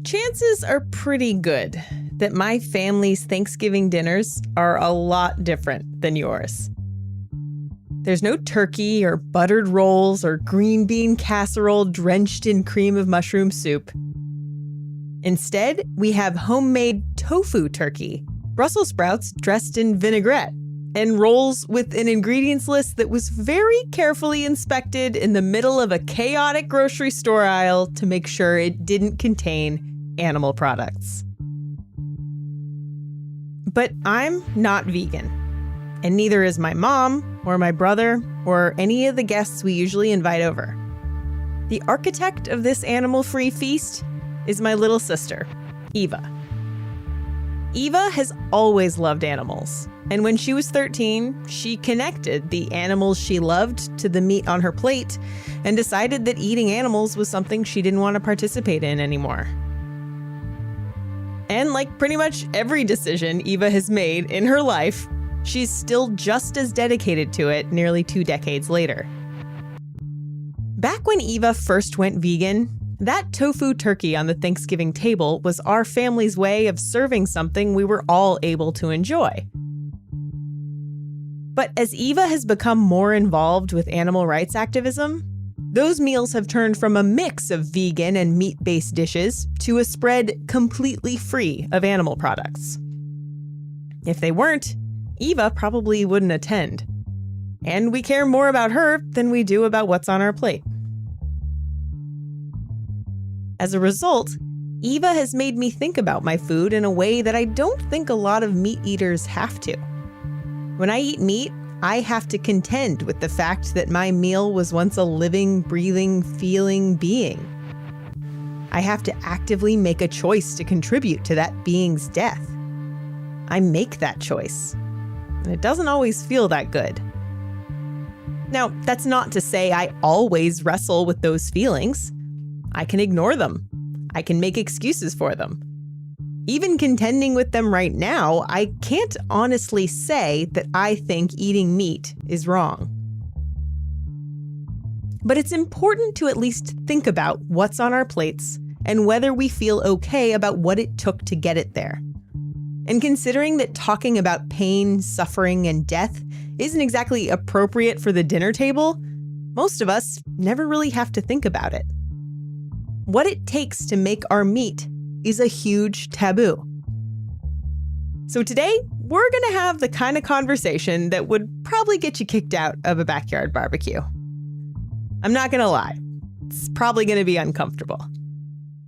chances are pretty good that my family's Thanksgiving dinners are a lot different than yours. There's no turkey or buttered rolls or green bean casserole drenched in cream of mushroom soup. Instead, we have homemade tofu turkey, Brussels sprouts dressed in vinaigrette, and rolls with an ingredients list that was very carefully inspected in the middle of a chaotic grocery store aisle to make sure it didn't contain animal products. But I'm not vegan, and neither is my mom or my brother or any of the guests we usually invite over. The architect of this animal-free feast is my little sister, Eva. Eva has always loved animals, and when she was 13, she connected the animals she loved to the meat on her plate and decided that eating animals was something she didn't want to participate in anymore. And like pretty much every decision Eva has made in her life, she's still just as dedicated to it nearly 2 decades later. Back when Eva first went vegan, that tofu turkey on the Thanksgiving table was our family's way of serving something we were all able to enjoy. But as Eva has become more involved with animal rights activism, those meals have turned from a mix of vegan and meat-based dishes to a spread completely free of animal products. If they weren't, Eva probably wouldn't attend. And we care more about her than we do about what's on our plate. As a result, Eva has made me think about my food in a way that I don't think a lot of meat eaters have to. When I eat meat, I have to contend with the fact that my meal was once a living, breathing, feeling being. I have to actively make a choice to contribute to that being's death. I make that choice, and it doesn't always feel that good. Now, that's not to say I always wrestle with those feelings. I can ignore them. I can make excuses for them. Even contending with them right now, I can't honestly say that I think eating meat is wrong. But it's important to at least think about what's on our plates and whether we feel okay about what it took to get it there. And considering that talking about pain, suffering, and death isn't exactly appropriate for the dinner table, most of us never really have to think about it. What it takes to make our meat is a huge taboo. So today, we're going to have the kind of conversation that would probably get you kicked out of a backyard barbecue. I'm not going to lie. It's probably going to be uncomfortable.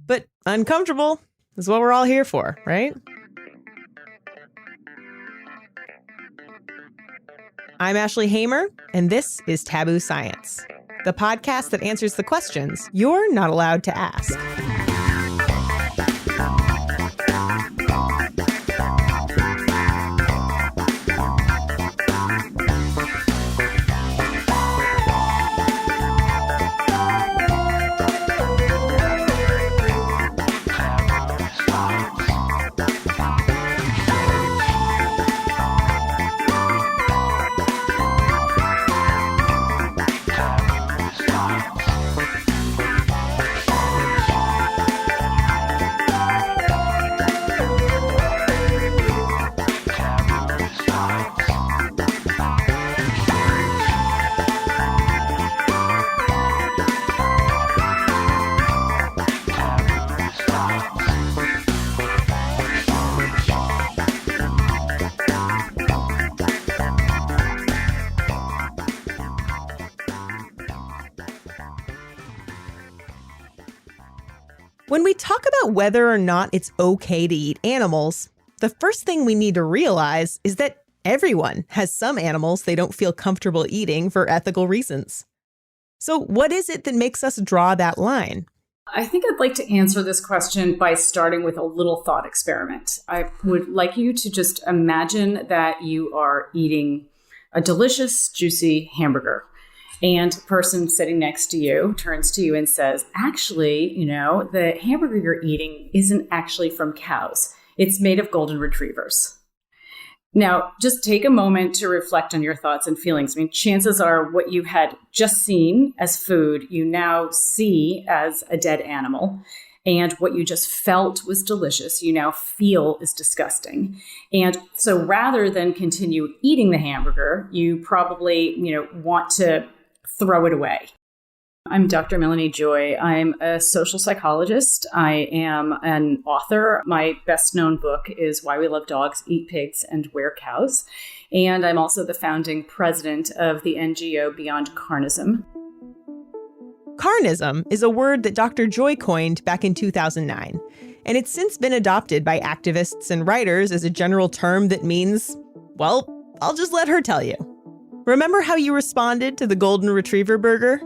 But uncomfortable is what we're all here for, right? I'm Ashley Hamer, and this is Taboo Science, the podcast that answers the questions you're not allowed to ask. When we talk about whether or not it's okay to eat animals, the first thing we need to realize is that everyone has some animals they don't feel comfortable eating for ethical reasons. So what is it that makes us draw that line? I think I'd like to answer this question by starting with a little thought experiment. I would like you to just imagine that you are eating a delicious, juicy hamburger. And a person sitting next to you turns to you and says, actually, the hamburger you're eating isn't actually from cows. It's made of golden retrievers. Now, just take a moment to reflect on your thoughts and feelings. I mean, chances are what you had just seen as food, you now see as a dead animal. And what you just felt was delicious, you now feel is disgusting. And so rather than continue eating the hamburger, you probably, want to throw it away. I'm Dr. Melanie Joy. I'm a social psychologist. I am an author. My best known book is Why We Love Dogs, Eat Pigs, and Wear Cows. And I'm also the founding president of the NGO Beyond Carnism. Carnism is a word that Dr. Joy coined back in 2009, and it's since been adopted by activists and writers as a general term that means, well, I'll just let her tell you. Remember how you responded to the Golden Retriever burger?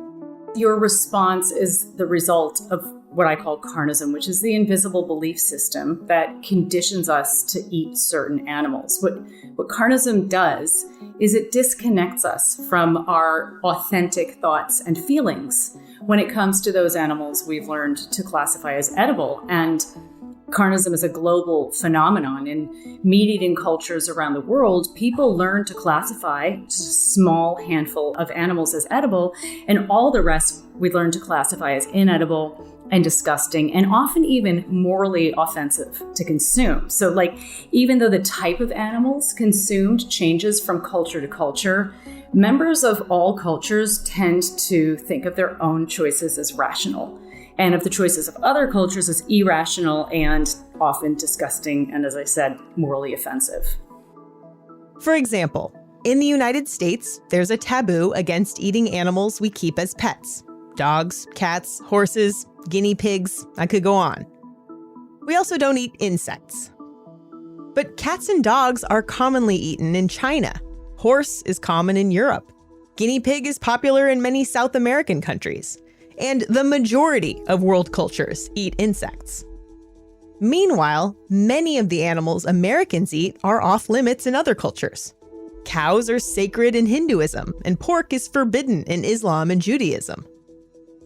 Your response is the result of what I call carnism, which is the invisible belief system that conditions us to eat certain animals. What carnism does is it disconnects us from our authentic thoughts and feelings when it comes to those animals we've learned to classify as edible. And carnism is a global phenomenon. In meat-eating cultures around the world, people learn to classify just a small handful of animals as edible, and all the rest we learn to classify as inedible and disgusting, and often even morally offensive to consume. So even though the type of animals consumed changes from culture to culture, members of all cultures tend to think of their own choices as rational, and of the choices of other cultures as irrational and often disgusting, and as I said, morally offensive. For example, in the United States, there's a taboo against eating animals we keep as pets. Dogs, cats, horses, guinea pigs, I could go on. We also don't eat insects. But cats and dogs are commonly eaten in China. Horse is common in Europe. Guinea pig is popular in many South American countries. And the majority of world cultures eat insects. Meanwhile, many of the animals Americans eat are off limits in other cultures. Cows are sacred in Hinduism, and pork is forbidden in Islam and Judaism.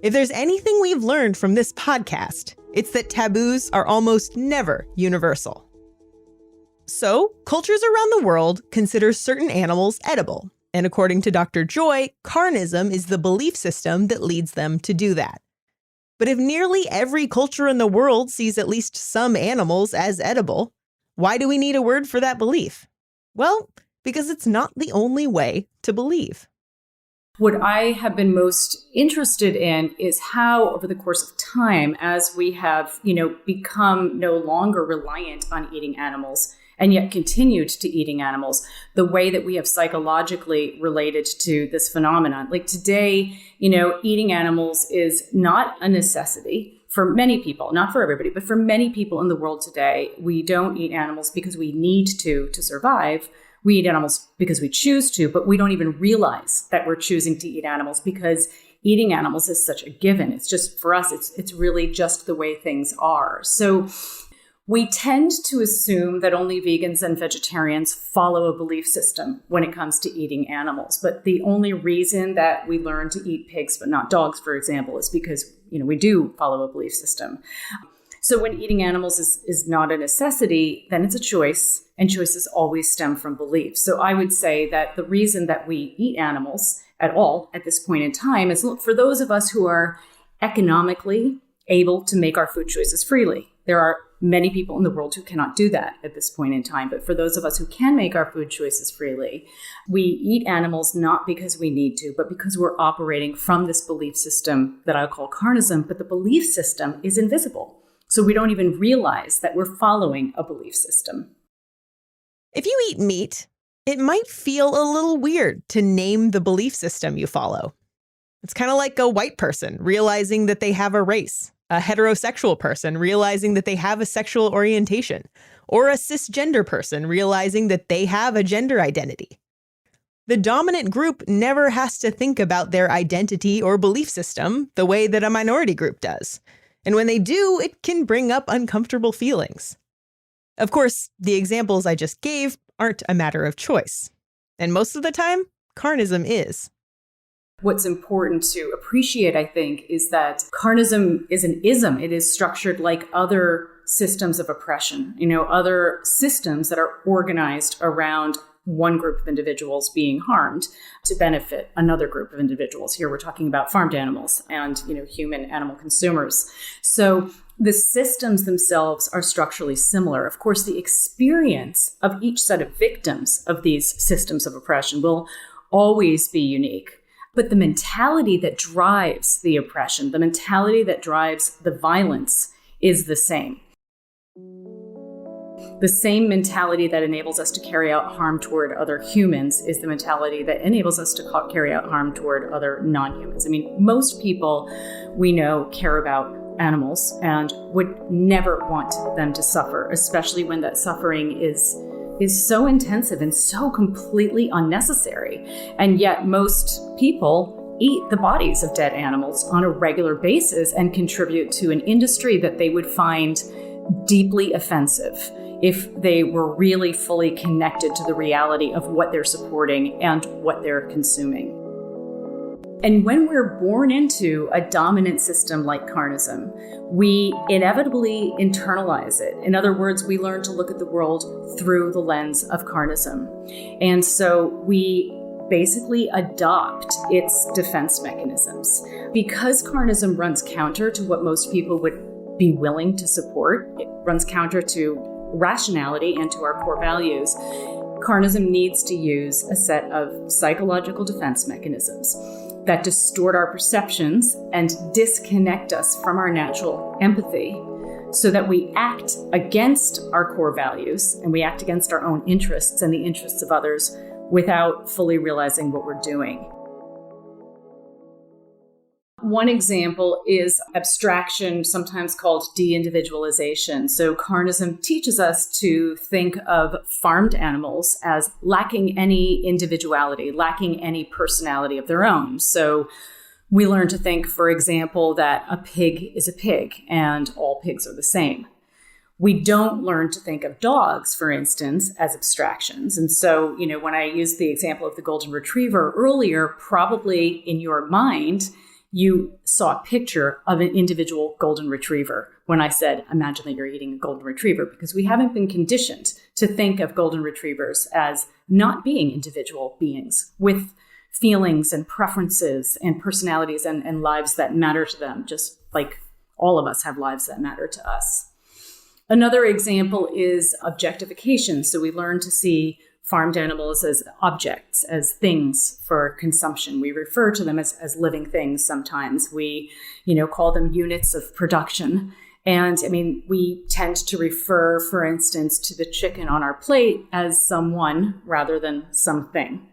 If there's anything we've learned from this podcast, it's that taboos are almost never universal. So, cultures around the world consider certain animals edible. And according to Dr. Joy, carnism is the belief system that leads them to do that. But if nearly every culture in the world sees at least some animals as edible, why do we need a word for that belief? Well, because it's not the only way to believe. What I have been most interested in is how, over the course of time, as we have, become no longer reliant on eating animals, and yet continued to eating animals, the way that we have psychologically related to this phenomenon. Like today, eating animals is not a necessity for many people, not for everybody, but for many people in the world today. We don't eat animals because we need to survive. We eat animals because we choose to, but we don't even realize that we're choosing to eat animals because eating animals is such a given. It's just, for us, it's really just the way things are. So we tend to assume that only vegans and vegetarians follow a belief system when it comes to eating animals. But the only reason that we learn to eat pigs, but not dogs, for example, is because, we do follow a belief system. So when eating animals is not a necessity, then it's a choice, and choices always stem from belief. So I would say that the reason that we eat animals at all at this point in time is for those of us who are economically able to make our food choices freely. There are many people in the world who cannot do that at this point in time. But for those of us who can make our food choices freely, we eat animals not because we need to, but because we're operating from this belief system that I call carnism. But the belief system is invisible. So we don't even realize that we're following a belief system. If you eat meat, it might feel a little weird to name the belief system you follow. It's kind of like a white person realizing that they have a race, a heterosexual person realizing that they have a sexual orientation, or a cisgender person realizing that they have a gender identity. The dominant group never has to think about their identity or belief system the way that a minority group does. And when they do, it can bring up uncomfortable feelings. Of course, the examples I just gave aren't a matter of choice. And most of the time, carnism is. What's important to appreciate, I think, is that carnism is an ism. It is structured like other systems of oppression, other systems that are organized around one group of individuals being harmed to benefit another group of individuals. Here we're talking about farmed animals and, human animal consumers. So the systems themselves are structurally similar. Of course, the experience of each set of victims of these systems of oppression will always be unique. But the mentality that drives the oppression, the mentality that drives the violence is the same. The same mentality that enables us to carry out harm toward other humans is the mentality that enables us to carry out harm toward other non-humans. I mean, most people we know care about animals and would never want them to suffer, especially when that suffering is so intensive and so completely unnecessary. And yet most people eat the bodies of dead animals on a regular basis and contribute to an industry that they would find deeply offensive if they were really fully connected to the reality of what they're supporting and what they're consuming. And when we're born into a dominant system like carnism, we inevitably internalize it. In other words, we learn to look at the world through the lens of carnism. And so we basically adopt its defense mechanisms. Because carnism runs counter to what most people would be willing to support, it runs counter to rationality and to our core values, carnism needs to use a set of psychological defense mechanisms that distort our perceptions and disconnect us from our natural empathy so that we act against our core values and we act against our own interests and the interests of others without fully realizing what we're doing. One example is abstraction, sometimes called de-individualization. So carnism teaches us to think of farmed animals as lacking any individuality, lacking any personality of their own. So we learn to think, for example, that a pig is a pig and all pigs are the same. We don't learn to think of dogs, for instance, as abstractions. And so, when I used the example of the golden retriever earlier, probably in your mind, you saw a picture of an individual golden retriever when I said, imagine that you're eating a golden retriever, because we haven't been conditioned to think of golden retrievers as not being individual beings with feelings and preferences and personalities and lives that matter to them, just like all of us have lives that matter to us. Another example is objectification. So we learn to see farmed animals as objects, as things for consumption. We refer to them as living things sometimes. We, call them units of production. And we tend to refer, for instance, to the chicken on our plate as someone rather than something.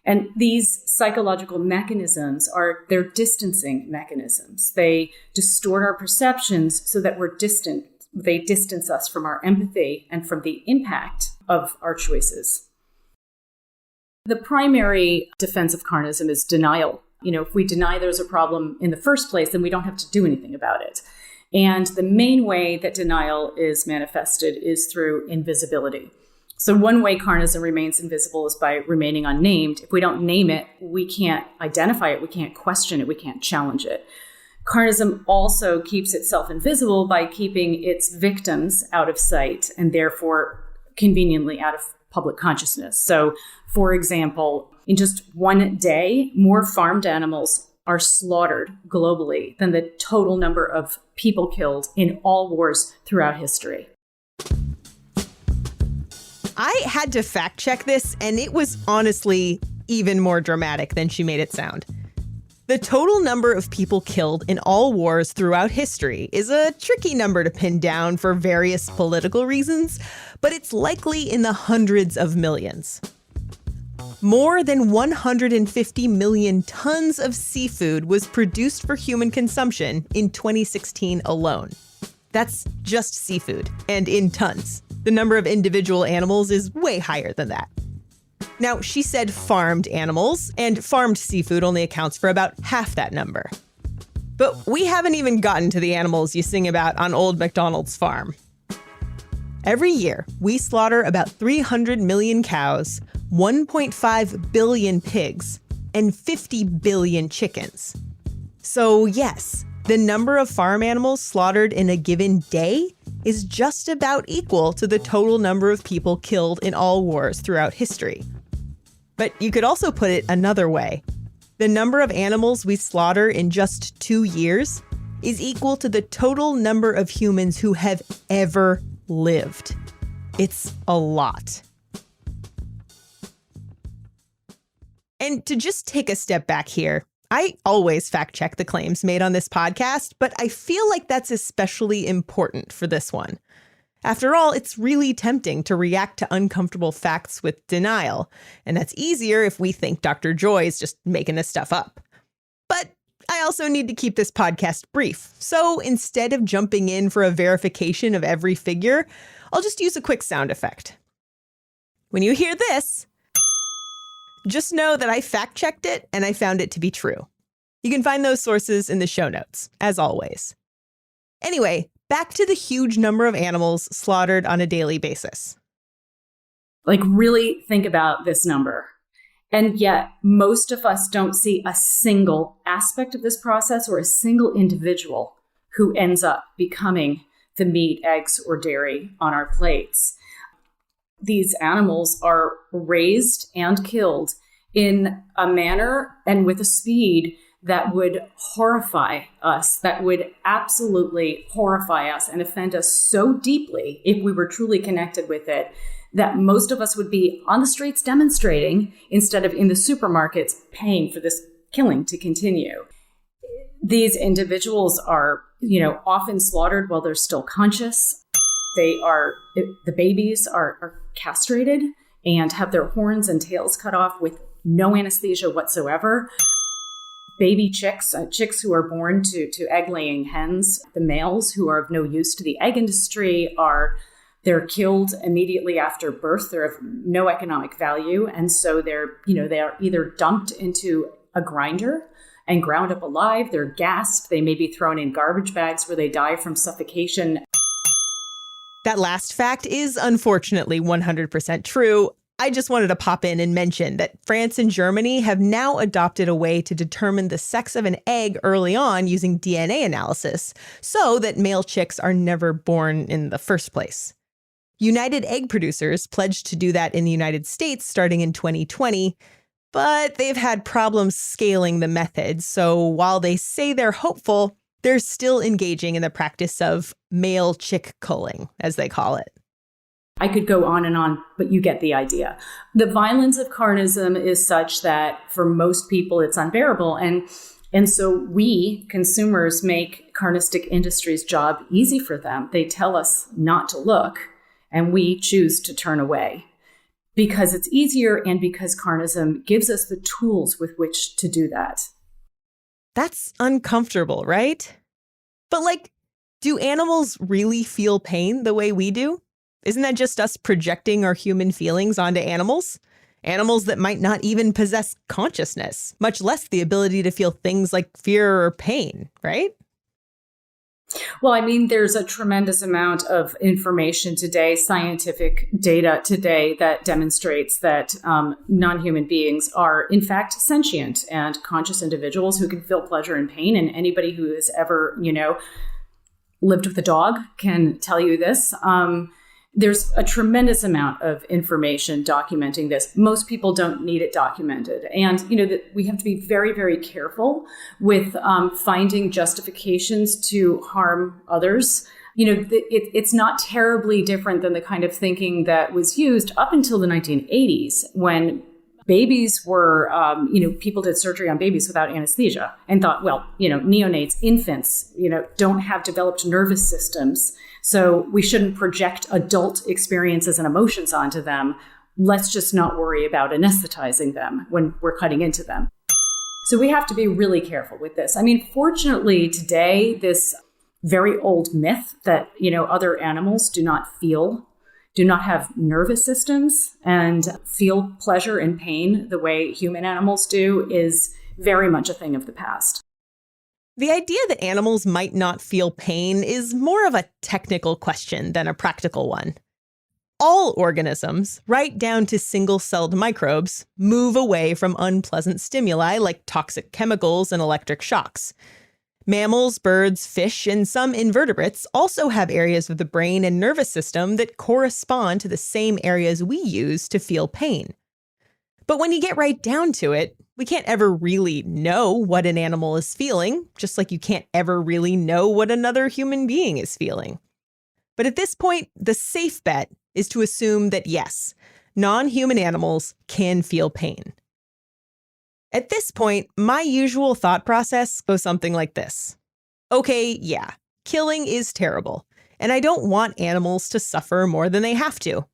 And these psychological mechanisms they're distancing mechanisms. They distort our perceptions so that we're distant. They distance us from our empathy and from the impact of our choices. The primary defense of carnism is denial. If we deny there's a problem in the first place, then we don't have to do anything about it. And the main way that denial is manifested is through invisibility. So one way carnism remains invisible is by remaining unnamed. If we don't name it, we can't identify it, we can't question it, we can't challenge it. Carnism also keeps itself invisible by keeping its victims out of sight and therefore conveniently out of public consciousness. So, for example, in just one day, more farmed animals are slaughtered globally than the total number of people killed in all wars throughout history. I had to fact check this, and it was honestly even more dramatic than she made it sound. The total number of people killed in all wars throughout history is a tricky number to pin down for various political reasons, but it's likely in the hundreds of millions. More than 150 million tons of seafood was produced for human consumption in 2016 alone. That's just seafood, and in tons. The number of individual animals is way higher than that. Now, she said farmed animals, and farmed seafood only accounts for about half that number. But we haven't even gotten to the animals you sing about on Old MacDonald's farm. Every year, we slaughter about 300 million cows, 1.5 billion pigs, and 50 billion chickens. So yes, the number of farm animals slaughtered in a given day is just about equal to the total number of people killed in all wars throughout history. But you could also put it another way. The number of animals we slaughter in just 2 years is equal to the total number of humans who have ever lived. It's a lot. And to just take a step back here, I always fact check the claims made on this podcast, but I feel like that's especially important for this one. After all, it's really tempting to react to uncomfortable facts with denial, and that's easier if we think Dr. Joy is just making this stuff up. But I also need to keep this podcast brief, so instead of jumping in for a verification of every figure, I'll just use a quick sound effect. When you hear this, just know that I fact-checked it and I found it to be true. You can find those sources in the show notes, as always. Anyway, back to the huge number of animals slaughtered on a daily basis. Like, really think about this number. And yet, most of us don't see a single aspect of this process or a single individual who ends up becoming the meat, eggs, or dairy on our plates. These animals are raised and killed in a manner and with a speed that would horrify us, that would absolutely horrify us and offend us so deeply if we were truly connected with it, that most of us would be on the streets demonstrating instead of in the supermarkets paying for this killing to continue. These individuals are, often slaughtered while they're still conscious. The babies are castrated and have their horns and tails cut off with no anesthesia whatsoever. Baby chicks who are born to egg-laying hens, the males who are of no use to the egg industry, they're killed immediately after birth. They're of no economic value, and so they are either dumped into a grinder and ground up alive. They're gassed. They may be thrown in garbage bags where they die from suffocation. That last fact is unfortunately 100% true. I just wanted to pop in and mention that France and Germany have now adopted a way to determine the sex of an egg early on using DNA analysis, so that male chicks are never born in the first place. United Egg Producers pledged to do that in the United States starting in 2020, but they've had problems scaling the method, so while they say they're hopeful, they're still engaging in the practice of male chick culling, as they call it. I could go on, but you get the idea. The violence of carnism is such that for most people it's unbearable. And so we, consumers, make carnistic industry's job easy for them. They tell us not to look, and we choose to turn away because it's easier and because carnism gives us the tools with which to do that. That's uncomfortable, right? But do animals really feel pain the way we do? Isn't that just us projecting our human feelings onto animals? Animals that might not even possess consciousness, much less the ability to feel things like fear or pain, right? Well, I mean, there's a tremendous amount of information today, scientific data today, that demonstrates that non-human beings are, in fact, sentient and conscious individuals who can feel pleasure and pain. And anybody who has ever, lived with a dog can tell you this. There's a tremendous amount of information documenting this. Most people don't need it documented. And, that we have to be very, very careful with finding justifications to harm others. It's not terribly different than the kind of thinking that was used up until the 1980s when babies were, people did surgery on babies without anesthesia and thought, well, neonates, infants, don't have developed nervous systems. So we shouldn't project adult experiences and emotions onto them. Let's just not worry about anesthetizing them when we're cutting into them. So we have to be really careful with this. I mean, fortunately, today, this very old myth that, other animals do not have nervous systems and feel pleasure and pain the way human animals do is very much a thing of the past. The idea that animals might not feel pain is more of a technical question than a practical one. All organisms, right down to single-celled microbes, move away from unpleasant stimuli like toxic chemicals and electric shocks. Mammals, birds, fish, and some invertebrates also have areas of the brain and nervous system that correspond to the same areas we use to feel pain. But when you get right down to it, we can't ever really know what an animal is feeling, just like you can't ever really know what another human being is feeling. But at this point, the safe bet is to assume that yes, non-human animals can feel pain. At this point, my usual thought process goes something like this. Okay, yeah, killing is terrible, and I don't want animals to suffer more than they have to.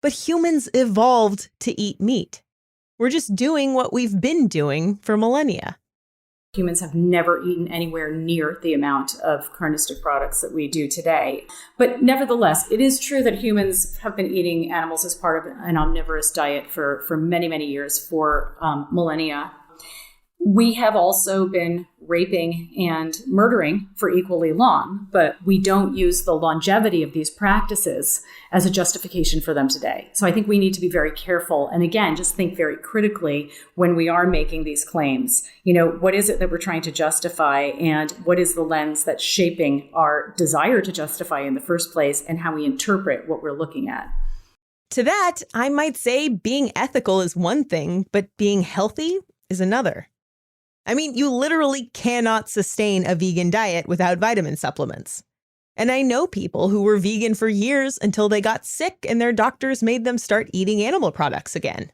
But humans evolved to eat meat. We're just doing what we've been doing for millennia. Humans have never eaten anywhere near the amount of carnistic products that we do today. But nevertheless, it is true that humans have been eating animals as part of an omnivorous diet for many, many years, for millennia. We have also been raping and murdering for equally long, but we don't use the longevity of these practices as a justification for them today. So I think we need to be very careful. And again, just think very critically when we are making these claims. What is it that we're trying to justify, and what is the lens that's shaping our desire to justify in the first place, and how we interpret what we're looking at? To that, I might say being ethical is one thing, but being healthy is another. I mean, you literally cannot sustain a vegan diet without vitamin supplements. And I know people who were vegan for years until they got sick and their doctors made them start eating animal products again.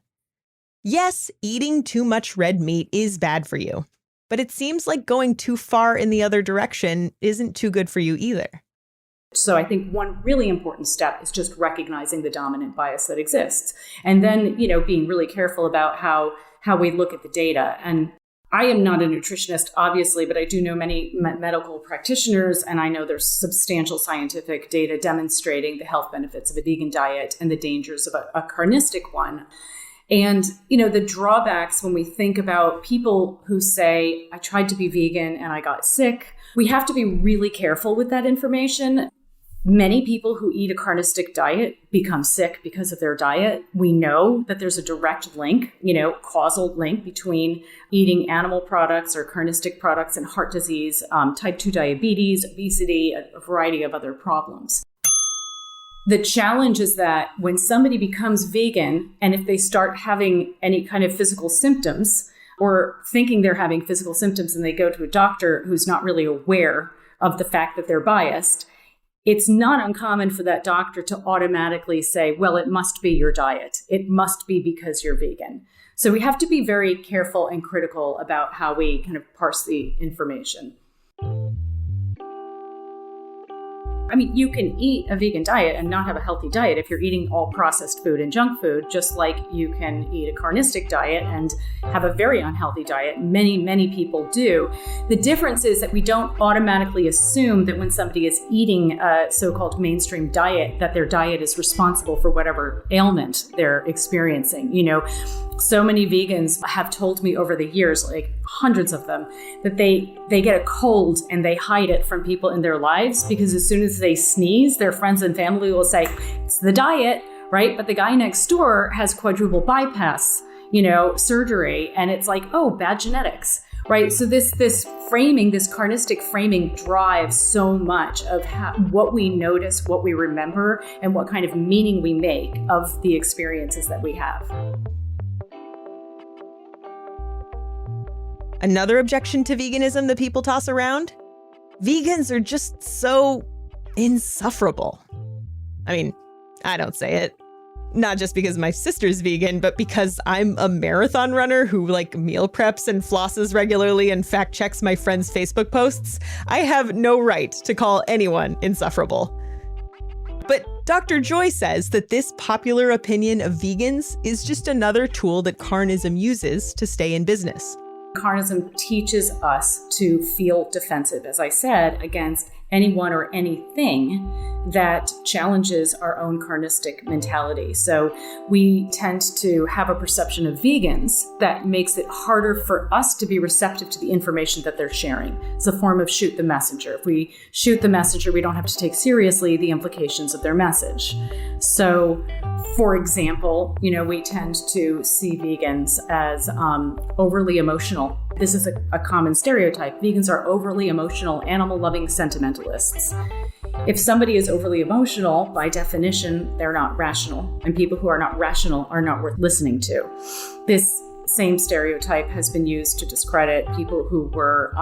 Yes, eating too much red meat is bad for you, but it seems like going too far in the other direction isn't too good for you either. So I think one really important step is just recognizing the dominant bias that exists. And then, being really careful about how we look at the data. And I am not a nutritionist, obviously, but I do know many medical practitioners, and I know there's substantial scientific data demonstrating the health benefits of a vegan diet and the dangers of a carnistic one. And, the drawbacks when we think about people who say, I tried to be vegan and I got sick, we have to be really careful with that information. Many people who eat a carnistic diet become sick because of their diet. We know that there's a direct link, causal link between eating animal products or carnistic products and heart disease, type 2 diabetes, obesity, a variety of other problems. The challenge is that when somebody becomes vegan, and if they start having any kind of physical symptoms or thinking they're having physical symptoms and they go to a doctor who's not really aware of the fact that they're biased, it's not uncommon for that doctor to automatically say, well, it must be your diet. It must be because you're vegan. So we have to be very careful and critical about how we kind of parse the information. I mean, you can eat a vegan diet and not have a healthy diet if you're eating all processed food and junk food, just like you can eat a carnistic diet and have a very unhealthy diet. Many, many people do. The difference is that we don't automatically assume that when somebody is eating a so-called mainstream diet, that their diet is responsible for whatever ailment they're experiencing. So many vegans have told me over the years, like hundreds of them, that they get a cold and they hide it from people in their lives because as soon as they sneeze, their friends and family will say, it's the diet, right? But the guy next door has quadruple bypass, surgery. And it's like, oh, bad genetics, right? So this framing, this carnistic framing drives so much of what we notice, what we remember, and what kind of meaning we make of the experiences that we have. Another objection to veganism that people toss around? Vegans are just so insufferable. I mean, I don't say it. Not just because my sister's vegan, but because I'm a marathon runner who meal preps and flosses regularly and fact checks my friends' Facebook posts. I have no right to call anyone insufferable. But Dr. Joy says that this popular opinion of vegans is just another tool that carnism uses to stay in business. Carnism teaches us to feel defensive, as I said, against anyone or anything that challenges our own carnistic mentality. So we tend to have a perception of vegans that makes it harder for us to be receptive to the information that they're sharing. It's a form of shoot the messenger. If we shoot the messenger, we don't have to take seriously the implications of their message. So, for example, we tend to see vegans as overly emotional This is a common stereotype. Vegans are overly emotional, animal-loving sentimentalists. If somebody is overly emotional, by definition, they're not rational. And people who are not rational are not worth listening to. This same stereotype has been used to discredit people who were,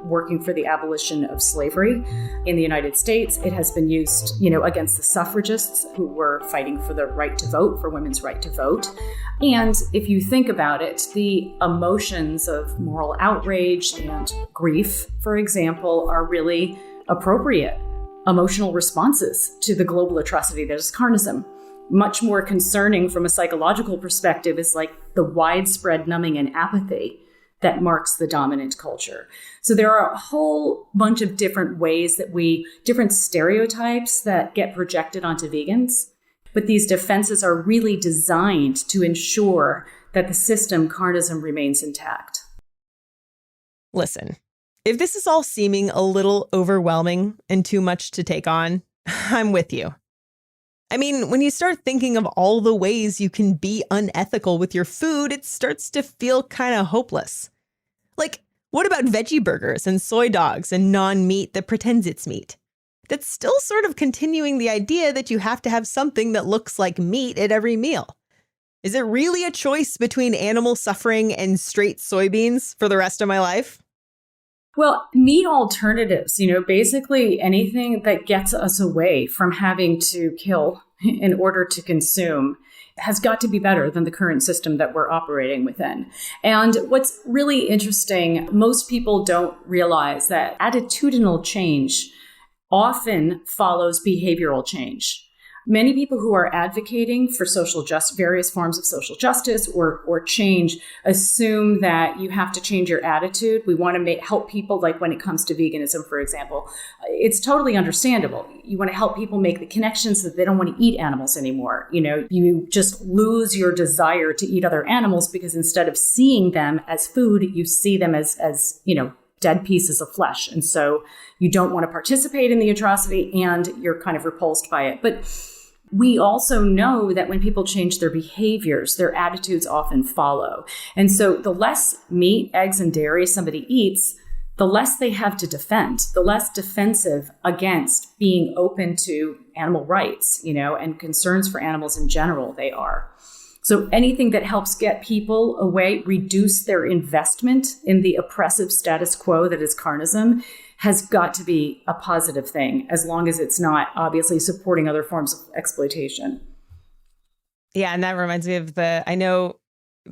working for the abolition of slavery in the United States. It has been used, against the suffragists who were fighting for the right to vote, for women's right to vote. And if you think about it, the emotions of moral outrage and grief, for example, are really appropriate emotional responses to the global atrocity that is carnism. Much more concerning from a psychological perspective is like the widespread numbing and apathy that marks the dominant culture. So there are a whole bunch of different ways that different stereotypes that get projected onto vegans. But these defenses are really designed to ensure that the system, carnism, remains intact. Listen, if this is all seeming a little overwhelming and too much to take on, I'm with you. I mean, when you start thinking of all the ways you can be unethical with your food, it starts to feel kind of hopeless. Like, what about veggie burgers and soy dogs and non-meat that pretends it's meat? That's still sort of continuing the idea that you have to have something that looks like meat at every meal. Is it really a choice between animal suffering and straight soybeans for the rest of my life? Well, meat alternatives, basically anything that gets us away from having to kill in order to consume has got to be better than the current system that we're operating within. And what's really interesting, most people don't realize that attitudinal change often follows behavioral change. Many people who are advocating for various forms of social justice or change assume that you have to change your attitude. We want to help people, like when it comes to veganism, for example. It's totally understandable. You want to help people make the connections that they don't want to eat animals anymore. You just lose your desire to eat other animals because instead of seeing them as food, you see them as dead pieces of flesh. And so you don't want to participate in the atrocity and you're kind of repulsed by it. But we also know that when people change their behaviors, their attitudes often follow. And so the less meat, eggs, and dairy somebody eats, the less they have to defend, the less defensive against being open to animal rights, and concerns for animals in general they are. So anything that helps get people away, reduce their investment in the oppressive status quo that is carnism, has got to be a positive thing, as long as it's not obviously supporting other forms of exploitation. Yeah, and that reminds me of I know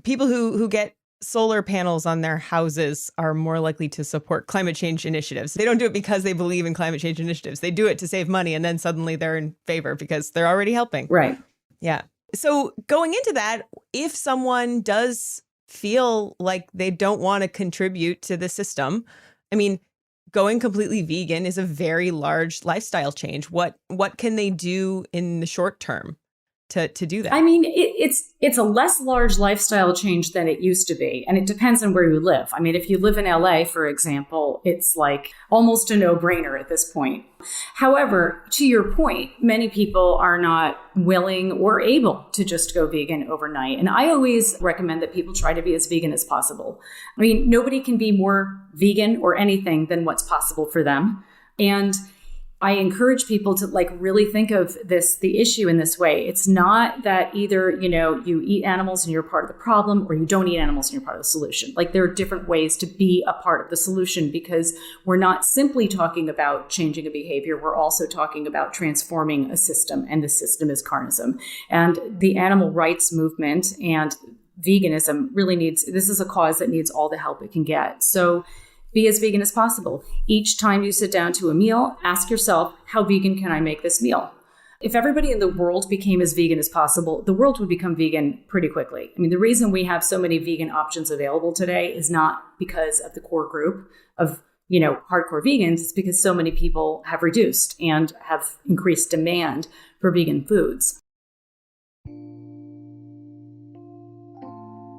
people who get solar panels on their houses are more likely to support climate change initiatives. They don't do it because they believe in climate change initiatives. They do it to save money, and then suddenly they're in favor because they're already helping. Right. Yeah. So going into that, if someone does feel like they don't want to contribute to the system, I mean, going completely vegan is a very large lifestyle change. What can they do in the short term to do that? I mean, it's a less large lifestyle change than it used to be. And it depends on where you live. I mean, if you live in LA, for example, it's like almost a no-brainer at this point. However, to your point, many people are not willing or able to just go vegan overnight. And I always recommend that people try to be as vegan as possible. I mean, nobody can be more vegan or anything than what's possible for them. And I encourage people to really think of the issue in this way. It's not that either, you eat animals and you're part of the problem, or you don't eat animals and you're part of the solution. There are different ways to be a part of the solution, because we're not simply talking about changing a behavior. We're also talking about transforming a system, and the system is carnism. And the animal rights movement and veganism this is a cause that needs all the help it can get. So be as vegan as possible. Each time you sit down to a meal, ask yourself, how vegan can I make this meal? If everybody in the world became as vegan as possible, the world would become vegan pretty quickly. I mean, the reason we have so many vegan options available today is not because of the core group of, hardcore vegans. It's because so many people have reduced and have increased demand for vegan foods.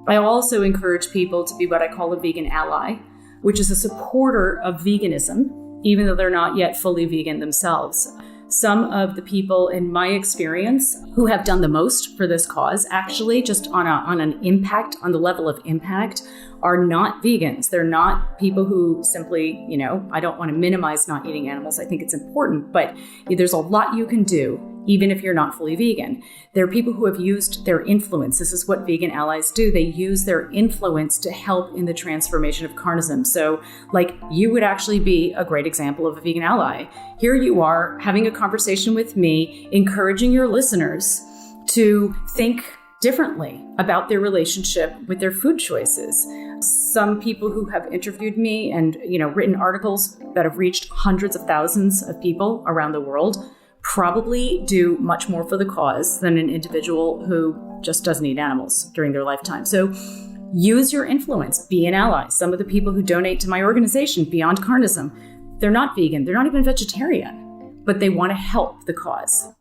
I also encourage people to be what I call a vegan ally, which is a supporter of veganism, even though they're not yet fully vegan themselves. some of the people in my experience who have done the most for this cause, actually, just on an impact, on the level of impact, are not vegans. They're not people who simply, I don't want to minimize not eating animals. I think it's important, but there's a lot you can do, even if you're not fully vegan. There are people who have used their influence. This is what vegan allies do. They use their influence to help in the transformation of carnism. So, you would actually be a great example of a vegan ally. Here you are having a conversation with me, encouraging your listeners to think differently about their relationship with their food choices. Some people who have interviewed me and, written articles that have reached hundreds of thousands of people around the world probably do much more for the cause than an individual who just doesn't eat animals during their lifetime. So use your influence, be an ally. Some of the people who donate to my organization, Beyond Carnism, they're not vegan, they're not even vegetarian, but they want to help the cause.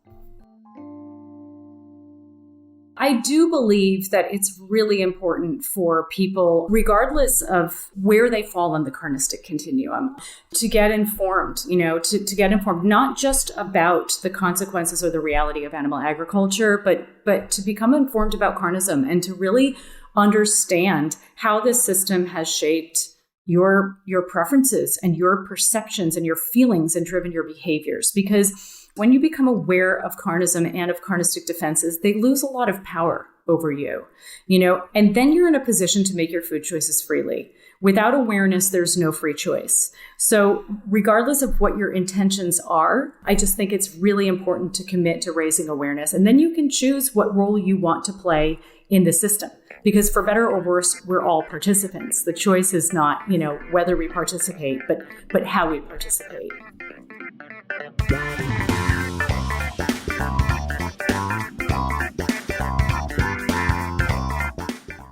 I do believe that it's really important for people, regardless of where they fall on the carnistic continuum, to get informed, to get informed not just about the consequences or the reality of animal agriculture, but to become informed about carnism and to really understand how this system has shaped your preferences and your perceptions and your feelings and driven your behaviors. Because when you become aware of carnism and of carnistic defenses, they lose a lot of power over you, and then you're in a position to make your food choices freely. Without awareness, there's no free choice. So regardless of what your intentions are, I just think it's really important to commit to raising awareness. And then you can choose what role you want to play in the system. Because for better or worse, we're all participants. The choice is not, whether we participate, but how we participate.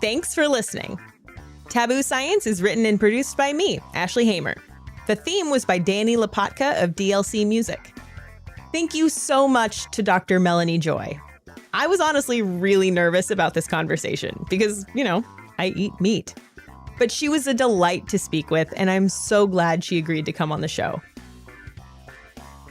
Thanks for listening. Taboo Science is written and produced by me, Ashley Hamer. The theme was by Danny Lopatka of DLC Music. Thank you so much to Dr. Melanie Joy. I was honestly really nervous about this conversation because, I eat meat. But she was a delight to speak with, and I'm so glad she agreed to come on the show.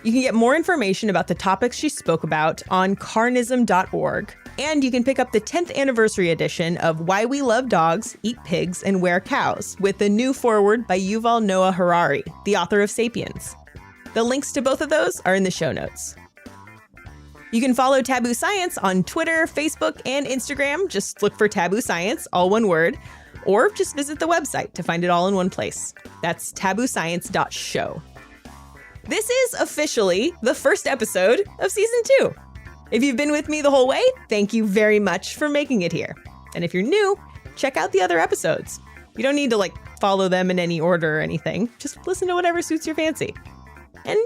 You can get more information about the topics she spoke about on carnism.org, and you can pick up the 10th anniversary edition of Why We Love Dogs, Eat Pigs, and Wear Cows with the new foreword by Yuval Noah Harari, the author of Sapiens. The links to both of those are in the show notes. You can follow Taboo Science on Twitter, Facebook, and Instagram. Just look for Taboo Science, all one word, or just visit the website to find it all in one place. That's tabooscience.show. This is officially the first episode of season 2. If you've been with me the whole way, thank you very much for making it here. And if you're new, check out the other episodes. You don't need to follow them in any order or anything. Just listen to whatever suits your fancy. And,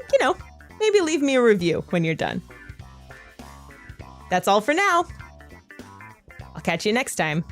maybe leave me a review when you're done. That's all for now. I'll catch you next time.